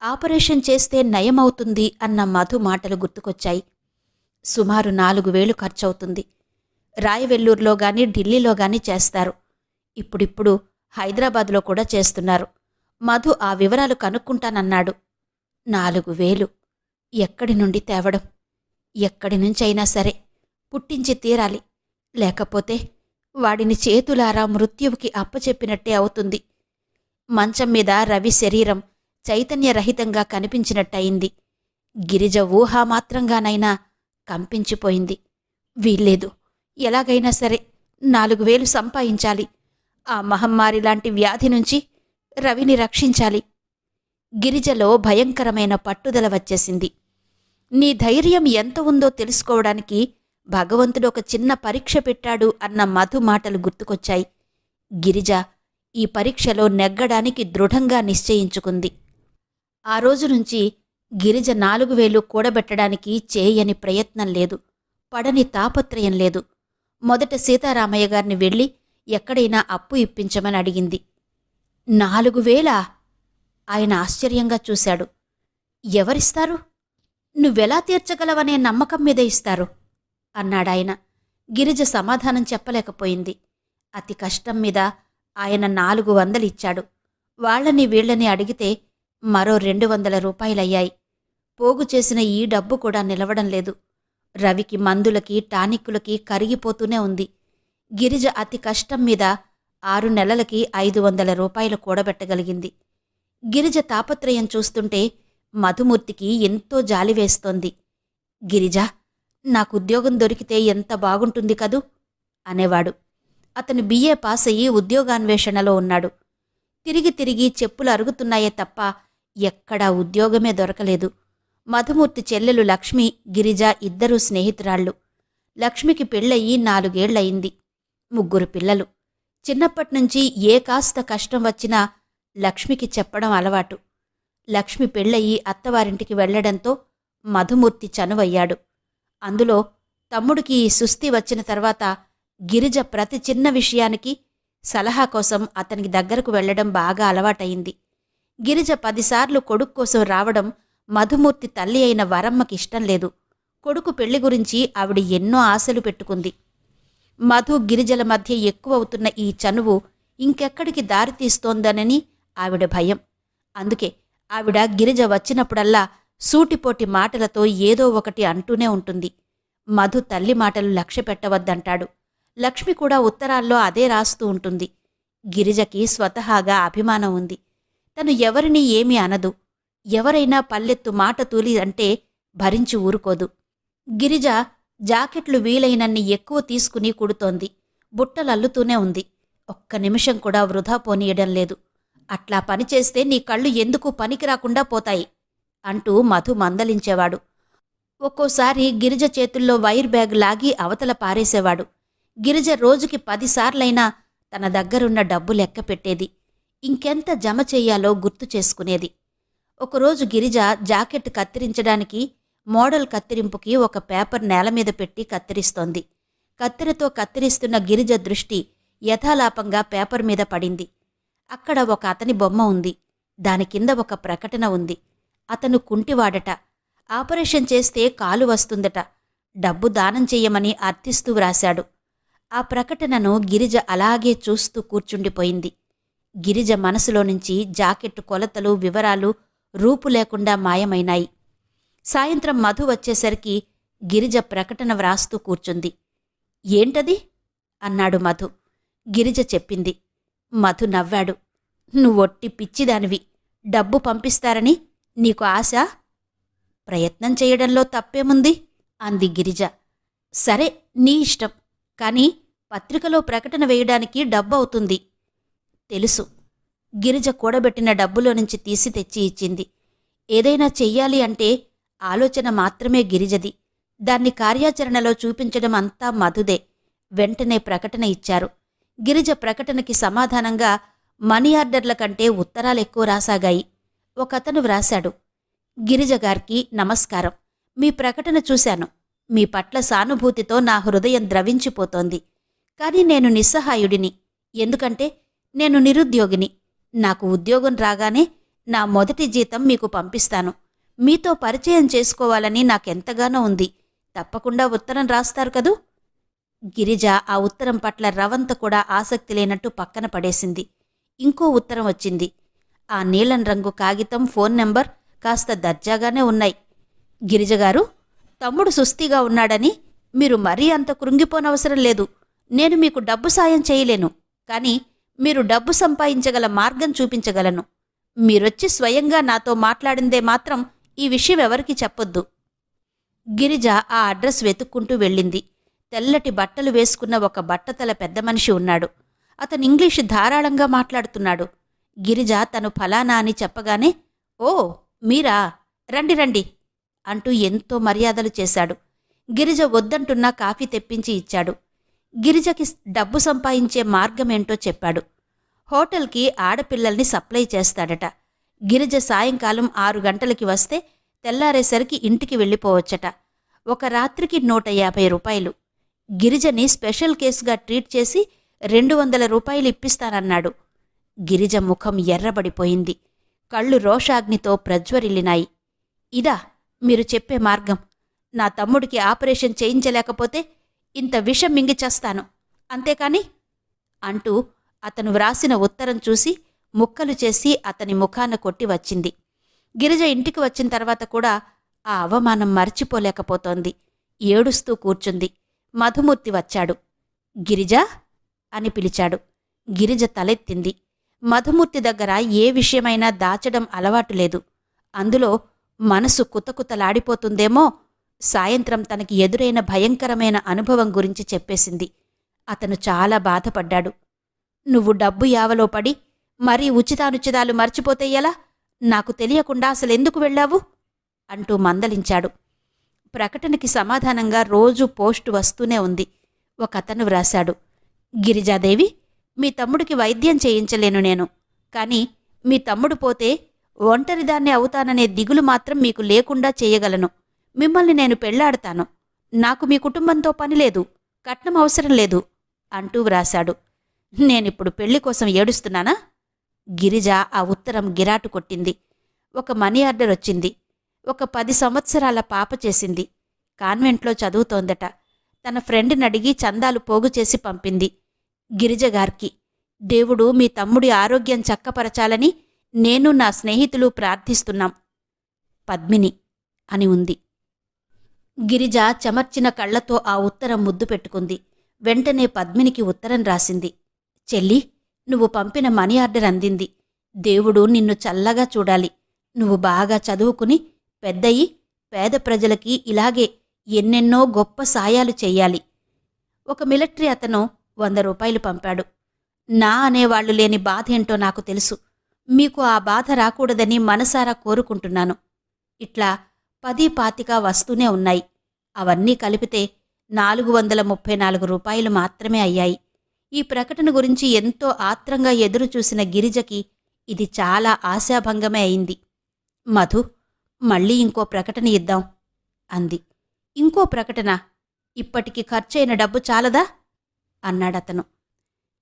ఆపరేషన్ చేస్తే నయమవుతుంది అన్న మధు మాటలు గుర్తుకొచ్చాయి. సుమారు 4,000 ఖర్చవుతుంది. రాయవెల్లూరులో గాని ఢిల్లీలో గాని చేస్తారు. ఇప్పుడిప్పుడు హైదరాబాద్లో కూడా చేస్తున్నారు. మధు ఆ వివరాలు కనుక్కుంటానన్నాడు. 4,000 ఎక్కడి నుండి తేవడం? ఎక్కడి నుంచైనా సరే పుట్టించి తీరాలి. లేకపోతే వాడిని చేతులారా మృత్యువుకి అప్పచెప్పినట్టే అవుతుంది. మంచం మీద రవి శరీరం చైతన్యరహితంగా కనిపించినట్టయింది. గిరిజ ఊహామాత్రంగానైనా కంపించిపోయింది. వీల్లేదు, ఎలాగైనా సరే 4,000 సంపాదించాలి. ఆ మహమ్మారిలాంటి వ్యాధి నుంచి రవిని రక్షించాలి. గిరిజలో భయంకరమైన పట్టుదల వచ్చేసింది. నీ ధైర్యం ఎంత ఉందో తెలుసుకోవడానికి భగవంతుడు ఒక చిన్న పరీక్ష పెట్టాడు అన్న మధు మాటలు గుర్తుకొచ్చాయి. గిరిజ ఈ పరీక్షలో నెగ్గడానికి దృఢంగా నిశ్చయించుకుంది. ఆ రోజు నుంచి గిరిజ 4,000 కూడబెట్టడానికి చేయని ప్రయత్నం లేదు. పడని తాపత్రయం లేదు. మొదట సీతారామయ్య గారిని వెళ్ళి ఎక్కడైనా అప్పు ఇప్పించమని అడిగింది. 4,000? ఆయన ఆశ్చర్యంగా చూశాడు. ఎవరిస్తారు? నువ్వెలా తీర్చగలవనే నమ్మకం మీద ఇస్తారు అన్నాడాయన. గిరిజ సమాధానం చెప్పలేకపోయింది. అతి కష్టం మీద ఆయన 400 ఇచ్చాడు. వాళ్ళని వీళ్ళని అడిగితే మరో 200 రూపాయలయ్యాయి. పోగు చేసిన ఈ డబ్బు కూడా నిలవడం లేదు. రవికి మందులకి టానిక్కులకి కరిగిపోతూనే ఉంది. గిరిజ అతి కష్టం మీద 6 నెలలకి 500 రూపాయలు కూడబెట్టగలిగింది. గిరిజ తాపత్రయం చూస్తుంటే మధుమూర్తికి ఎంతో జాలివేస్తోంది. గిరిజ, నాకుద్యోగం దొరికితే ఎంత బాగుంటుంది కదూ అనేవాడు. అతను BA పాస్ అయ్యి ఉద్యోగాన్వేషణలో ఉన్నాడు. తిరిగి తిరిగి చెప్పులు అరుగుతున్నాయే తప్ప ఎక్కడా ఉద్యోగమే దొరకలేదు. మధుమూర్తి చెల్లెలు లక్ష్మి, గిరిజ ఇద్దరూ స్నేహితురాళ్ళు. లక్ష్మికి పెళ్ళయి 4 ఏళ్లయింది. 3 పిల్లలు. చిన్నప్పట్నుంచి ఏ కాస్త కష్టం వచ్చినా లక్ష్మికి చెప్పడం అలవాటు. లక్ష్మి పెళ్ళయి అత్తవారింటికి వెళ్లడంతో మధుమూర్తి చనువయ్యాడు. అందులో తమ్ముడికి ఈ సుస్థి వచ్చిన తర్వాత గిరిజ ప్రతి చిన్న విషయానికి సలహా కోసం అతనికి దగ్గరకు వెళ్లడం బాగా అలవాటయింది. గిరిజ 10 సార్లు కొడుకు కోసం రావడం మధుమూర్తి తల్లి అయిన వరమ్మకిష్టం లేదు. కొడుకు పెళ్లి గురించి ఆవిడ ఎన్నో ఆశలు పెట్టుకుంది. మధు గిరిజల మధ్య ఎక్కువవుతున్న ఈ చనువు ఇంకెక్కడికి దారితీస్తోందనని ఆవిడ భయం. అందుకే ఆవిడ గిరిజ వచ్చినప్పుడల్లా సూటిపోటి మాటలతో ఏదో ఒకటి అంటూనే ఉంటుంది. మధు తల్లి మాటలు లక్ష్యపెట్టవద్దంటాడు. లక్ష్మి కూడా ఉత్తరాల్లో అదే రాస్తూ ఉంటుంది. గిరిజకి స్వతహాగా అభిమానం ఉంది. తను ఎవరినీ ఏమీ అనదు. ఎవరైనా పల్లెత్తు మాట తూలి అంటే భరించి ఊరుకోదు. గిరిజ జాకెట్లు వీలైనన్ని ఎక్కువ తీసుకుని కుడుతోంది. బుట్టలల్లుతూనే ఉంది. ఒక్క నిమిషం కూడా వృధా పోనీయడం లేదు. అట్లా పనిచేస్తే నీ కళ్ళు ఎందుకు పనికిరాకుండా పోతాయి అంటూ మధు మందలించేవాడు. ఒక్కోసారి గిరిజ చేతుల్లో వైర్ బ్యాగ్ లాగి అవతల పారేసేవాడు. గిరిజ రోజుకి 10 సార్లైనా తన దగ్గరున్న డబ్బు లెక్క పెట్టేది. ఇంకెంత జమ చెయ్యాలో గుర్తు చేసుకునేది. ఒకరోజు గిరిజ జాకెట్ కత్తిరించడానికి మోడల్ కత్తిరింపుకి ఒక పేపర్ నేలమీద పెట్టి కత్తిరిస్తోంది. కత్తెరతో కత్తిరిస్తున్న గిరిజ దృష్టి యథాలాపంగా పేపర్ మీద పడింది. అక్కడ ఒక అతని బొమ్మ ఉంది. దాని కింద ఒక ప్రకటన ఉంది. అతను కుంటివాడట. ఆపరేషన్ చేస్తే కాలు వస్తుందట. డబ్బు దానం చెయ్యమని అర్థిస్తూ వ్రాశాడు. ఆ ప్రకటనను గిరిజ అలాగే చూస్తూ కూర్చుండిపోయింది. గిరిజ మనసులో నుంచి జాకెట్టు కొలతలు, వివరాలు రూపు లేకుండా మాయమైనాయి. సాయంత్రం మధు వచ్చేసరికి గిరిజ ప్రకటన వ్రాస్తూ కూర్చుంది. ఏంటది అన్నాడు మధు. గిరిజ చెప్పింది. మధు నవ్వాడు. నువ్వొట్టి పిచ్చిదానివి. డబ్బు పంపిస్తారని నీకు ఆశ? ప్రయత్నం చేయడంలో తప్పేముంది అంది గిరిజ. సరే, నీ ఇష్టం. కాని పత్రికలో ప్రకటన వేయడానికి డబ్బు అవుతుంది. తెలుసు. గిరిజ కూడబెట్టిన డబ్బులో నుంచి తీసి తెచ్చి ఇచ్చింది. ఏదైనా చెయ్యాలి అంటే ఆలోచన మాత్రమే గిరిజది. దాన్ని కార్యాచరణలో చూపించడం అంతా మధుదే. వెంటనే ప్రకటన ఇచ్చారు. గిరిజ ప్రకటనకి సమాధానంగా మనీ ఆర్డర్ల కంటే ఉత్తరాలెక్కువ రాసాగాయి. ఒకతను వ్రాశాడు. గిరిజగారికి నమస్కారం. మీ ప్రకటన చూశాను. మీ పట్ల సానుభూతితో నా హృదయం ద్రవించిపోతోంది. కాని నేను నిస్సహాయుడిని. ఎందుకంటే నేను నిరుద్యోగిని. నాకు ఉద్యోగం రాగానే నా మొదటి జీతం మీకు పంపిస్తాను. మీతో పరిచయం చేసుకోవాలని నాకెంతగానో ఉంది. తప్పకుండా ఉత్తరం రాస్తారు కదూ? గిరిజ ఆ ఉత్తరం పట్ల రవంత కూడా ఆసక్తి లేనట్టు పక్కన పడేసింది. ఇంకో ఉత్తరం వచ్చింది. ఆ నీలం రంగు కాగితం, ఫోన్ నెంబర్ కాస్త దర్జాగానే ఉన్నాయి. గిరిజగారు, తమ్ముడు సుస్థిగా ఉన్నాడని మీరు మరీ అంత కృంగిపోనవసరం లేదు. నేను మీకు డబ్బు సాయం చేయలేను. కాని మీరు డబ్బు సంపాదించగల మార్గం చూపించగలను. మీరొచ్చి స్వయంగా నాతో మాట్లాడిందే మాత్రం ఈ విషయం ఎవరికీ చెప్పొద్దు. గిరిజ ఆ అడ్రస్ వెతుక్కుంటూ వెళ్ళింది. తెల్లటి బట్టలు వేసుకున్న ఒక బట్టతల పెద్ద మనిషి ఉన్నాడు. అతను ఇంగ్లీషు ధారాళంగా మాట్లాడుతున్నాడు. గిరిజ తను ఫలానా అని చెప్పగానే, ఓ మీరా, రండి రండి అంటూ ఎంతో మర్యాదలు చేశాడు. గిరిజ వద్దంటున్నా కాఫీ తెప్పించి ఇచ్చాడు. గిరిజకి డబ్బు సంపాదించే మార్గమేంటో చెప్పాడు. హోటల్కి ఆడపిల్లల్ని సప్లై చేస్తాడట. గిరిజ సాయంకాలం 6 గంటలకి వస్తే తెల్లారేసరికి ఇంటికి వెళ్ళిపోవచ్చట. ఒక రాత్రికి 150 రూపాయలు. గిరిజని స్పెషల్ కేసుగా ట్రీట్ చేసి 200 రూపాయలు ఇప్పిస్తానన్నాడు. గిరిజ ముఖం ఎర్రబడిపోయింది. కళ్ళు రోషాగ్నితో ప్రజ్వరిల్లినాయి. ఇదా మీరు చెప్పే మార్గం? నా తమ్ముడికి ఆపరేషన్ చేయించలేకపోతే ఇంత విషం మింగి చస్తాను, అంతేకాని అంటూ అతను వ్రాసిన ఉత్తరం చూసి ముక్కలు చేసి అతని ముఖాన కొట్టి వచ్చింది. గిరిజ ఇంటికి వచ్చిన తర్వాత కూడా ఆ అవమానం మర్చిపోలేకపోతోంది. ఏడుస్తూ కూర్చుంది. మధుమూర్తి వచ్చాడు. గిరిజా అని పిలిచాడు. గిరిజ తలెత్తింది. మధుమూర్తి దగ్గర ఏ విషయమైనా దాచడం అలవాటు లేదు. అందులో మనసు కుతకుతలాడిపోతుందేమో. సాయంత్రం తనకి ఎదురైన భయంకరమైన అనుభవం గురించి చెప్పేసింది. అతను చాలా బాధపడ్డాడు. నువ్వు డబ్బు యావలో పడి మరీ ఉచితానుచితాలు మర్చిపోతే ఎలా? నాకు తెలియకుండా అసలెందుకు వెళ్ళావు అంటూ మందలించాడు. ప్రకటనకి సమాధానంగా రోజూ పోస్టు వస్తూనే ఉంది. ఒకతను వ్రాశాడు, గిరిజాదేవి, మీ తమ్ముడికి వైద్యం చేయించలేను నేను. కాని మీ తమ్ముడు పోతే ఒంటరిదాన్నే అవుతాననే దిగులు మాత్రం మీకు లేకుండా చేయగలను. మిమ్మల్ని నేను పెళ్లాడతాను. నాకు మీ కుటుంబంతో పనిలేదు, కట్నం అవసరం లేదు అంటూ వ్రాశాడు. నేనిప్పుడు పెళ్లి కోసం ఏడుస్తున్నానా? గిరిజ ఆ ఉత్తరం గిరాటు కొట్టింది. ఒక మనీ ఆర్డర్ వచ్చింది. ఒక 10 సంవత్సరాల పాప చేసింది. కాన్వెంట్లో చదువుతోందట. తన ఫ్రెండ్ని అడిగి చందాలు పోగు చేసి పంపింది. గిరిజగారికి దేవుడు మీ తమ్ముడి ఆరోగ్యం చక్కపరచాలని నేను నా స్నేహితులు ప్రార్థిస్తున్నాం. పద్మిని అని ఉంది. గిరిజ చెమర్చిన కళ్లతో ఆ ఉత్తరం ముద్దు పెట్టుకుంది. వెంటనే పద్మినికి ఉత్తరం రాసింది. చెల్లి, నువ్వు పంపిన మనీ ఆర్డర్ అందింది. దేవుడు నిన్ను చల్లగా చూడాలి. నువ్వు బాగా చదువుకుని పెద్దయి పేద ప్రజలకి ఇలాగే ఎన్నెన్నో గొప్ప సాయాలు చెయ్యాలి. ఒక మిలిటరీ అతను 100 రూపాయలు పంపాడు. నా అనేవాళ్లు లేని బాధేంటో నాకు తెలుసు. మీకు ఆ బాధ రాకూడదని మనసారా కోరుకుంటున్నాను. ఇట్లా 10, 25 వస్తూనే ఉన్నాయి. అవన్నీ కలిపితే 434 రూపాయలు మాత్రమే అయ్యాయి. ఈ ప్రకటన గురించి ఎంతో ఆత్రంగా ఎదురుచూసిన గిరిజకి ఇది చాలా ఆశాభంగమే అయింది. మధు, మళ్ళీ ఇంకో ప్రకటన ఇద్దాం అంది. ఇంకో ప్రకటన? ఇప్పటికి ఖర్చయిన డబ్బు చాలదా అన్నాడతను.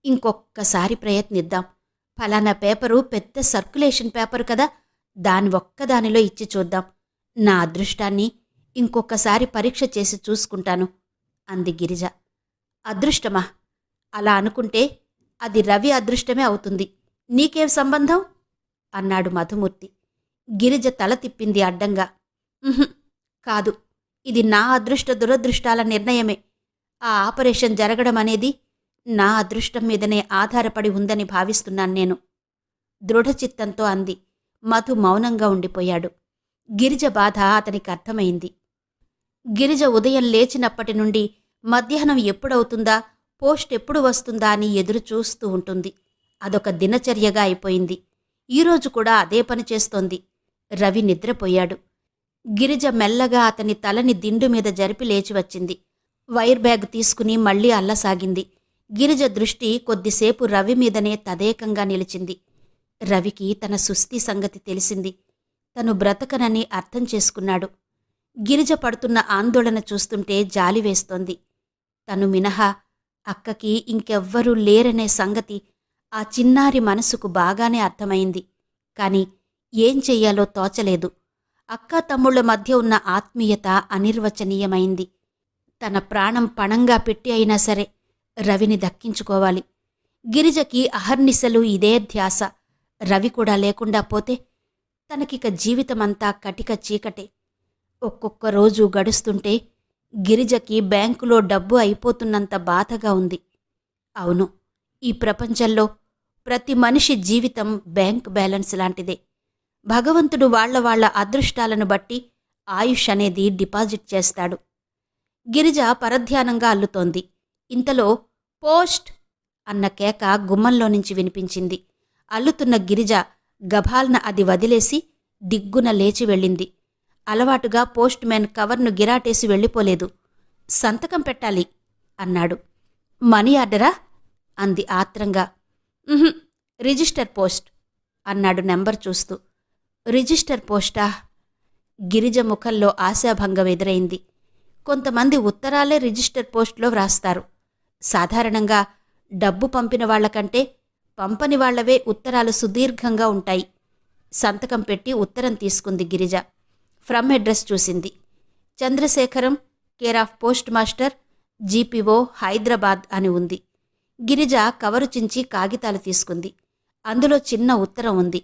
ఇంకొక్కసారి ప్రయత్నిద్దాం. ఫలానా పేపరు పెద్ద సర్క్యులేషన్ పేపరు కదా, దాని ఒక్కదానిలో ఇచ్చి చూద్దాం. నా అదృష్టాన్ని ఇంకొకసారి పరీక్ష చేసి చూసుకుంటాను అంది గిరిజ. అదృష్టమా? అలా అనుకుంటే అది రవి అదృష్టమే అవుతుంది. నీకేం సంబంధం అన్నాడు మధుమూర్తి. గిరిజ తల తిప్పింది అడ్డంగా. కాదు, ఇది నా అదృష్ట దురదృష్టాల నిర్ణయమే. ఆ ఆపరేషన్ జరగడం అనేది నా అదృష్టం మీదనే ఆధారపడి ఉందని భావిస్తున్నాను నేను దృఢచిత్తంతో అంది. మధు మౌనంగా ఉండిపోయాడు. గిరిజ బాధ అతనికి అర్థమైంది. గిరిజ ఉదయం లేచినప్పటి నుండి మధ్యాహ్నం ఎప్పుడవుతుందా, పోస్ట్ ఎప్పుడు వస్తుందా అని ఎదురు చూస్తూ ఉంటుంది. అదొక దినచర్యగా అయిపోయింది. ఈరోజు కూడా అదే పని చేస్తోంది. రవి నిద్రపోయాడు. గిరిజ మెల్లగా అతని తలని దిండు మీద జరిపి లేచి వచ్చింది. వైర్ బ్యాగ్ తీసుకుని మళ్లీ అల్లసాగింది. గిరిజ దృష్టి కొద్దిసేపు రవి మీదనే తదేకంగా నిలిచింది. రవికి తన సుస్థి సంగతి తెలిసింది. తను బ్రతకనని అర్థం చేసుకున్నాడు. గిరిజ పడుతున్న ఆందోళన చూస్తుంటే జాలివేస్తోంది. తను మినహా అక్కకి ఇంకెవ్వరూ లేరనే సంగతి ఆ చిన్నారి మనసుకు బాగానే అర్థమైంది. కాని ఏం చెయ్యాలో తోచలేదు. అక్కా తమ్ముళ్ల మధ్య ఉన్న ఆత్మీయత అనిర్వచనీయమైంది. తన ప్రాణం పణంగా పెట్టి అయినా సరే రవిని దక్కించుకోవాలి. గిరిజకి అహర్నిశలు ఇదే ధ్యాస. రవి కూడా లేకుండా పోతే తనకిక జీవితమంతా కటిక చీకటే. ఒక్కొక్క రోజు గడుస్తుంటే గిరిజకి బ్యాంకులో డబ్బు అయిపోతున్నంత బాధగా ఉంది. అవును, ఈ ప్రపంచంలో ప్రతి మనిషి జీవితం బ్యాంక్ బ్యాలెన్స్ లాంటిదే. భగవంతుడు వాళ్ల అదృష్టాలను బట్టి ఆయుష్ అనేది డిపాజిట్ చేస్తాడు. గిరిజ పరధ్యానంగా అల్లుతోంది. ఇంతలో పోస్ట్ అన్న కేక గుమ్మంలో నుంచి వినిపించింది. అల్లుతున్న గిరిజ గభాల్న అది వదిలేసి దిగ్గున లేచి వెళ్ళింది. అలవాటుగా పోస్ట్ మ్యాన్ కవర్ను గిరాటేసి వెళ్ళిపోలేదు. సంతకం పెట్టాలి అన్నాడు. మనీ ఆర్డరా అంది ఆత్రంగా. రిజిస్టర్ పోస్ట్ అన్నాడు నెంబర్ చూస్తూ. రిజిస్టర్ పోస్టా? గిరిజ ముఖంలో ఆశాభంగం ఎదురైంది. కొంతమంది ఉత్తరాలే రిజిస్టర్ పోస్ట్లో వ్రాస్తారు. సాధారణంగా డబ్బు పంపిన వాళ్లకంటే పంపని వాళ్లవే ఉత్తరాలు సుదీర్ఘంగా ఉంటాయి. సంతకం పెట్టి ఉత్తరం తీసుకుంది గిరిజ. ఫ్రమ్ అడ్రస్ చూసింది. Chandrasekharam, care of post master, GPO, Hyderabad అని ఉంది. గిరిజ కవరు చించి కాగితాలు తీసుకుంది. అందులో చిన్న ఉత్తరం ఉంది.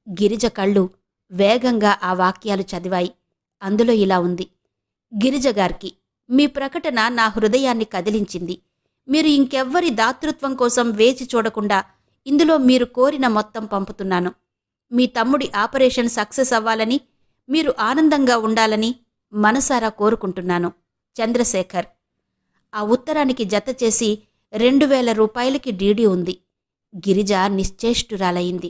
గిరిజ కళ్ళు వేగంగా ఆ వాక్యాలు చదివాయి. అందులో ఇలా ఉంది: గిరిజ గారికి, మీ ప్రకటన నా హృదయాన్ని కదిలించింది. మీరు ఇంకెవ్వరి దాతృత్వం కోసం వేచి చూడకుండా ఇందులో మీరు కోరిన మొత్తం పంపుతున్నాను. మీ తమ్ముడి ఆపరేషన్ సక్సెస్ అవ్వాలని, మీరు ఆనందంగా ఉండాలని మనసారా కోరుకుంటున్నాను. చంద్రశేఖర్. ఆ ఉత్తరానికి జతచేసి 2000 రూపాయలకి డీడీ ఉంది. గిరిజ నిశ్చేష్టురాలయింది.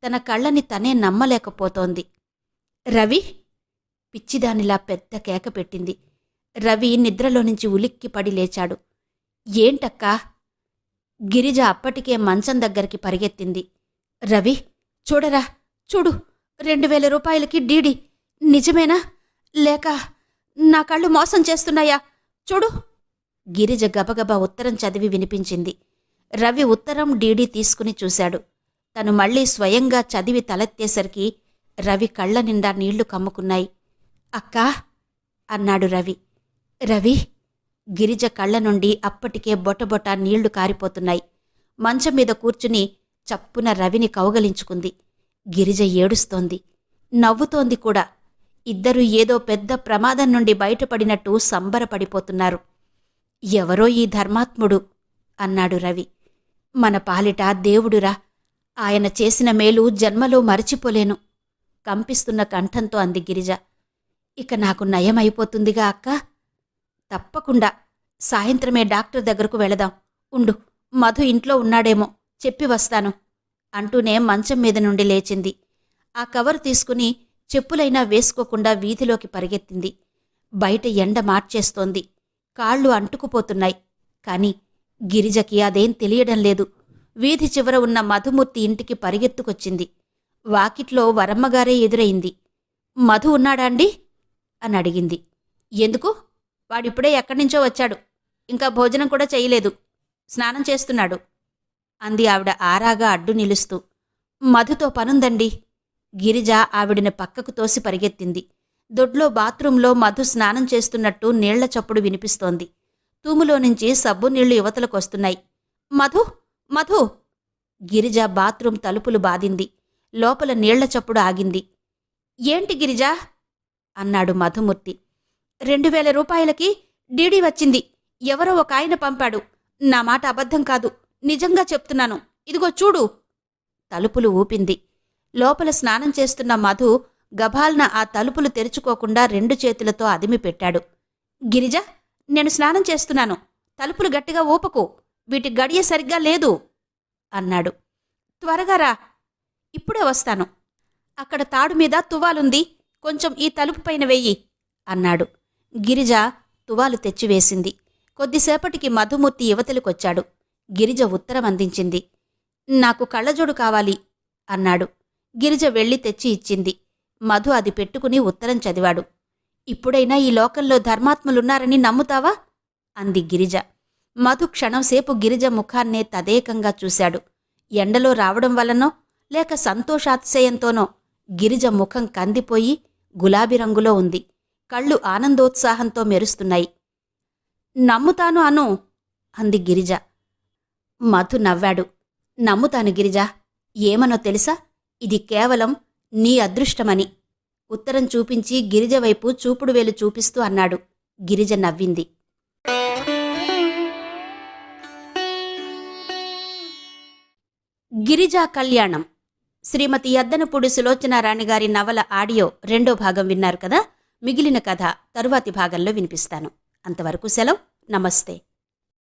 తన కళ్ళని తనే నమ్మలేకపోతోంది. రవి! పిచ్చిదానిలా పెద్ద కేక పెట్టింది. రవి నిద్రలోనుంచి ఉలిక్కిపడి లేచాడు. ఏంటక్కా? గిరిజ అప్పటికే మంచం దగ్గరికి పరిగెత్తింది. రవి, చూడరా, చూడు, 2000 రూపాయలకి డీడీ. నిజమేనా? లేక నా కళ్ళు మోసం చేస్తున్నాయా? చూడు. గిరిజ గబగబా ఉత్తరం చదివి వినిపించింది. రవి ఉత్తరం డీడీ తీసుకుని చూశాడు. తను మళ్లీ స్వయంగా చదివి తలెత్తేసరికి రవి కళ్ల నిండా నీళ్లు కమ్ముకున్నాయి. అక్కా అన్నాడు రవి. రవి! గిరిజ కళ్ల నుండి అప్పటికే బొటబొట నీళ్లు కారిపోతున్నాయి. మంచం మీద కూర్చుని చప్పున రవిని కౌగలించుకుంది. గిరిజ ఏడుస్తోంది, నవ్వుతోంది కూడా. ఇద్దరూ ఏదో పెద్ద ప్రమాదం నుండి బయటపడినట్టు సంబరపడిపోతున్నారు. ఎవరో ఈ ధర్మాత్ముడు అన్నాడు రవి. మన పాలిట దేవుడురా. ఆయన చేసిన మేలు జన్మలో మరచిపోలేను కంపిస్తున్న కంఠంతో అంది గిరిజ. ఇక నాకు నయమైపోతుందిగా అక్కా? తప్పకుండా. సాయంత్రమే డాక్టర్ దగ్గరకు వెళదాం. ఉండు, మధు ఇంట్లో ఉన్నాడేమో, చెప్పి వస్తాను అంటూనే మంచం మీద నుండి లేచింది. ఆ కవరు తీసుకుని చెప్పులైనా వేసుకోకుండా వీధిలోకి పరిగెత్తింది. బయట ఎండ మార్చేస్తోంది. కాళ్ళు అంటుకుపోతున్నాయి. కాని గిరిజకి అదేం తెలియడం లేదు. వీధి చివర ఉన్న మధుమూర్తి ఇంటికి పరిగెత్తుకొచ్చింది. వాకిట్లో వరమ్మగారే ఎదురైంది. మధు ఉన్నాడాండి అని అడిగింది. ఎందుకు? వాడిప్పుడే ఎక్కడ్నించో వచ్చాడు. ఇంకా భోజనం కూడా చేయలేదు. స్నానం చేస్తున్నాడు అంది ఆవిడ ఆరాగా అడ్డు నిలుస్తూ. మధుతో పనుందండి. గిరిజ ఆవిడని పక్కకు తోసి పరిగెత్తింది. దొడ్లో బాత్రూంలో మధు స్నానం చేస్తున్నట్టు నీళ్ల చప్పుడు వినిపిస్తోంది. తూములోనుంచి సబ్బు నీళ్లు యువతలకొస్తున్నాయి. మధు! మధు! గిరిజ బాత్రూం తలుపులు బాదింది. లోపల నీళ్ల చప్పుడు ఆగింది. ఏంటి గిరిజా? అన్నాడు మధుమూర్తి. 2000 రూపాయలకి డీడీ వచ్చింది. ఎవరో ఒక ఆయన పంపాడు. నా మాట అబద్ధం కాదు, నిజంగా చెప్తున్నాను. ఇదిగో చూడు. తలుపులు ఊపింది. లోపల స్నానం చేస్తున్న మధు గభాల్న ఆ తలుపులు తెరుచుకోకుండా 2 చేతులతో అదిమి పెట్టాడు. గిరిజ, నేను స్నానం చేస్తున్నాను. తలుపులు గట్టిగా ఊపకు. వీటి గడియ సరిగ్గా లేదు అన్నాడు. త్వరగా రా. ఇప్పుడే వస్తాను. అక్కడ తాడు మీద తువాలుంది, కొంచెం ఈ తలుపు పైన వెయ్యి అన్నాడు. గిరిజ తువాలు తెచ్చివేసింది. కొద్దిసేపటికి మధుమూర్తి యువతలికొచ్చాడు. గిరిజ ఉత్తరం అందించింది. నాకు కళ్ళజోడు కావాలి అన్నాడు. గిరిజ వెళ్ళి తెచ్చి ఇచ్చింది. మధు అది పెట్టుకుని ఉత్తరం చదివాడు. ఇప్పుడైనా ఈ లోకంలో ధర్మాత్ములున్నారని నమ్ముతావా? అంది గిరిజ. మధు క్షణంసేపు గిరిజ ముఖాన్నే తదేకంగా చూశాడు. ఎండలో రావడం వల్లనో లేక సంతోషాతిశయంతోనో గిరిజ ముఖం కందిపోయి గులాబీ రంగులో ఉంది. కళ్ళు ఆనందోత్సాహంతో మెరుస్తున్నాయి. నమ్ముతాను అను అంది గిరిజ. మధు నవ్వాడు. నమ్ముతాను గిరిజ. ఏమనో తెలుసా? ఇది కేవలం నీ అదృష్టమని. ఉత్తరం చూపించి గిరిజ వైపు చూపుడు వేలు చూపిస్తూ అన్నాడు. గిరిజ నవ్వింది. గిరిజా కళ్యాణం శ్రీమతి యద్దనపూడి సులోచనారాణిగారి నవల ఆడియో 2వ భాగం విన్నారు కదా. మిగిలిన కథ తరువాతి భాగంలో వినిపిస్తాను. అంతవరకు సెలవు. నమస్తే.